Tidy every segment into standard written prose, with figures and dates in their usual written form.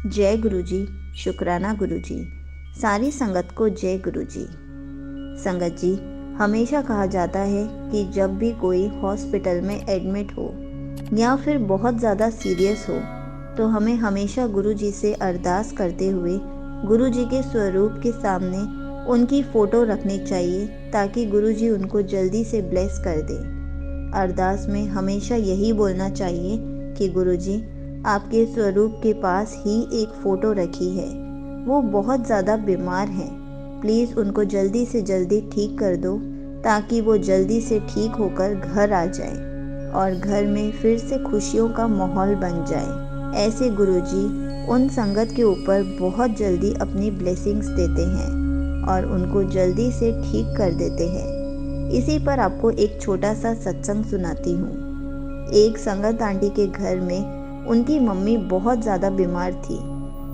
जय गुरुजी, शुक्राना गुरुजी। सारी संगत को जय गुरुजी। संगत जी, हमेशा कहा जाता है कि जब भी कोई हॉस्पिटल में एडमिट हो या फिर बहुत ज़्यादा सीरियस हो तो हमें हमेशा गुरुजी से अरदास करते हुए गुरुजी के स्वरूप के सामने उनकी फ़ोटो रखनी चाहिए ताकि गुरुजी उनको जल्दी से ब्लेस कर दे। अरदास में हमेशा यही बोलना चाहिए कि गुरुजी, आपके स्वरूप के पास ही एक फ़ोटो रखी है, वो बहुत ज़्यादा बीमार हैं, प्लीज़ उनको जल्दी से जल्दी ठीक कर दो ताकि वो जल्दी से ठीक होकर घर आ जाए और घर में फिर से खुशियों का माहौल बन जाए। ऐसे गुरुजी उन संगत के ऊपर बहुत जल्दी अपनी ब्लेसिंग्स देते हैं और उनको जल्दी से ठीक कर देते हैं। इसी पर आपको एक छोटा सा सत्संग सुनाती हूँ। एक संगत आंटी के घर में उनकी मम्मी बहुत ज़्यादा बीमार थी।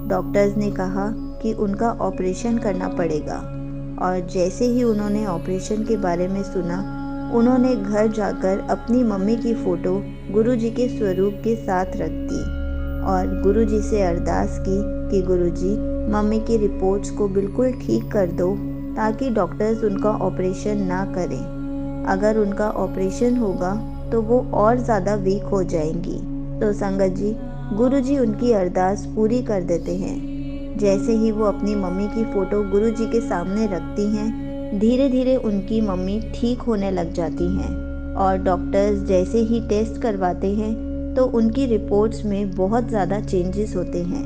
डॉक्टर्स ने कहा कि उनका ऑपरेशन करना पड़ेगा और जैसे ही उन्होंने ऑपरेशन के बारे में सुना, उन्होंने घर जाकर अपनी मम्मी की फ़ोटो गुरुजी के स्वरूप के साथ रख दी और गुरुजी से अरदास की कि गुरुजी, मम्मी की रिपोर्ट्स को बिल्कुल ठीक कर दो ताकि डॉक्टर्स उनका ऑपरेशन ना करें। अगर उनका ऑपरेशन होगा तो वो और ज़्यादा वीक हो जाएंगी। तो संगत जी, गुरुजी उनकी अरदास पूरी कर देते हैं। जैसे ही वो अपनी मम्मी की फ़ोटो गुरुजी के सामने रखती हैं, धीरे धीरे उनकी मम्मी ठीक होने लग जाती हैं और डॉक्टर्स जैसे ही टेस्ट करवाते हैं तो उनकी रिपोर्ट्स में बहुत ज़्यादा चेंजेस होते हैं।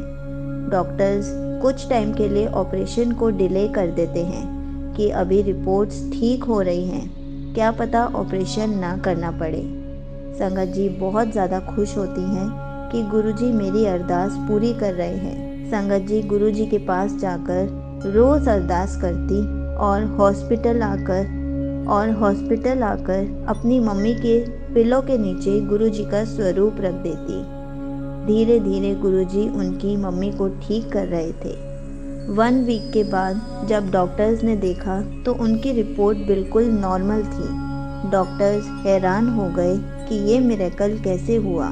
डॉक्टर्स कुछ टाइम के लिए ऑपरेशन को डिले कर देते हैं कि अभी रिपोर्ट्स ठीक हो रही हैं, क्या पता ऑपरेशन ना करना पड़े। संगत जी बहुत ज़्यादा खुश होती हैं कि गुरुजी मेरी अरदास पूरी कर रहे हैं। संगत जी गुरुजी के पास जाकर रोज़ अरदास करती और हॉस्पिटल आकर अपनी मम्मी के पिलो के नीचे गुरुजी का स्वरूप रख देती। धीरे धीरे गुरुजी उनकी मम्मी को ठीक कर रहे थे। 1 वीक के बाद जब डॉक्टर्स ने देखा तो उनकी रिपोर्ट बिल्कुल नॉर्मल थी। डॉक्टर्स हैरान हो गए कि ये मिरेकल कैसे हुआ।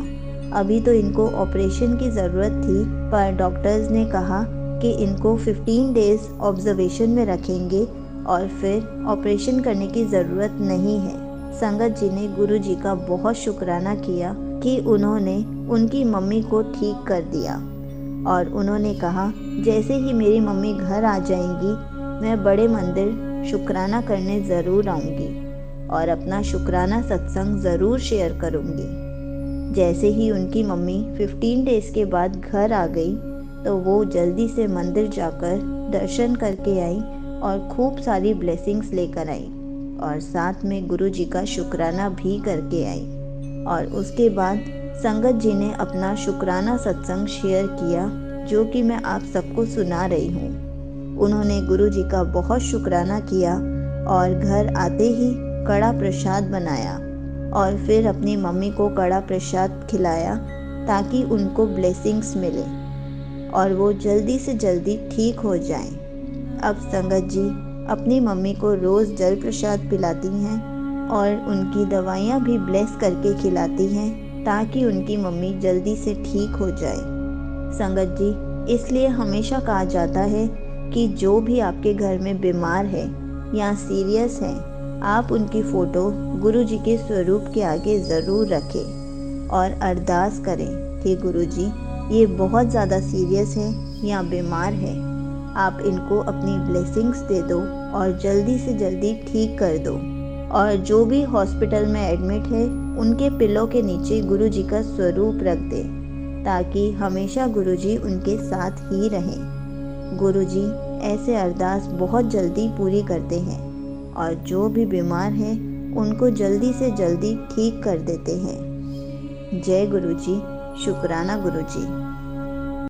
अभी तो इनको ऑपरेशन की ज़रूरत थी, पर डॉक्टर्स ने कहा कि इनको 15 डेज़ ऑब्जर्वेशन में रखेंगे और फिर ऑपरेशन करने की ज़रूरत नहीं है। संगत जी ने गुरुजी का बहुत शुक्राना किया कि उन्होंने उनकी मम्मी को ठीक कर दिया और उन्होंने कहा, जैसे ही मेरी मम्मी घर आ जाएंगी मैं बड़े मंदिर शुक्राना करने ज़रूर आऊँगी और अपना शुक्राना सत्संग ज़रूर शेयर करूँगी। जैसे ही उनकी मम्मी 15 डेज़ के बाद घर आ गई तो वो जल्दी से मंदिर जाकर दर्शन करके आई और खूब सारी ब्लेसिंग्स लेकर आई और साथ में गुरुजी का शुक्राना भी करके आई। और उसके बाद संगत जी ने अपना शुक्राना सत्संग शेयर किया जो कि मैं आप सबको सुना रही हूँ। उन्होंने गुरुजी का बहुत शुक्राना किया और घर आते ही कड़ा प्रसाद बनाया और फिर अपनी मम्मी को कड़ा प्रसाद खिलाया ताकि उनको ब्लेसिंग्स मिले और वो जल्दी से जल्दी ठीक हो जाएं। अब संगत जी अपनी मम्मी को रोज़ जल प्रसाद पिलाती हैं और उनकी दवाइयाँ भी ब्लेस करके खिलाती हैं ताकि उनकी मम्मी जल्दी से ठीक हो जाए। संगत जी, इसलिए हमेशा कहा जाता है कि जो भी आपके घर में बीमार है या सीरियस है, आप उनकी फ़ोटो गुरुजी के स्वरूप के आगे ज़रूर रखें और अरदास करें कि गुरुजी, ये बहुत ज़्यादा सीरियस है या बीमार है, आप इनको अपनी ब्लेसिंग्स दे दो और जल्दी से जल्दी ठीक कर दो। और जो भी हॉस्पिटल में एडमिट है उनके पिलो के नीचे गुरुजी का स्वरूप रख दे ताकि हमेशा गुरुजी उनके साथ ही रहें। गुरुजी ऐसे अरदास बहुत जल्दी पूरी करते हैं और जो भी बीमार हैं उनको जल्दी से जल्दी ठीक कर देते हैं। जय गुरुजी, शुक्राना गुरुजी।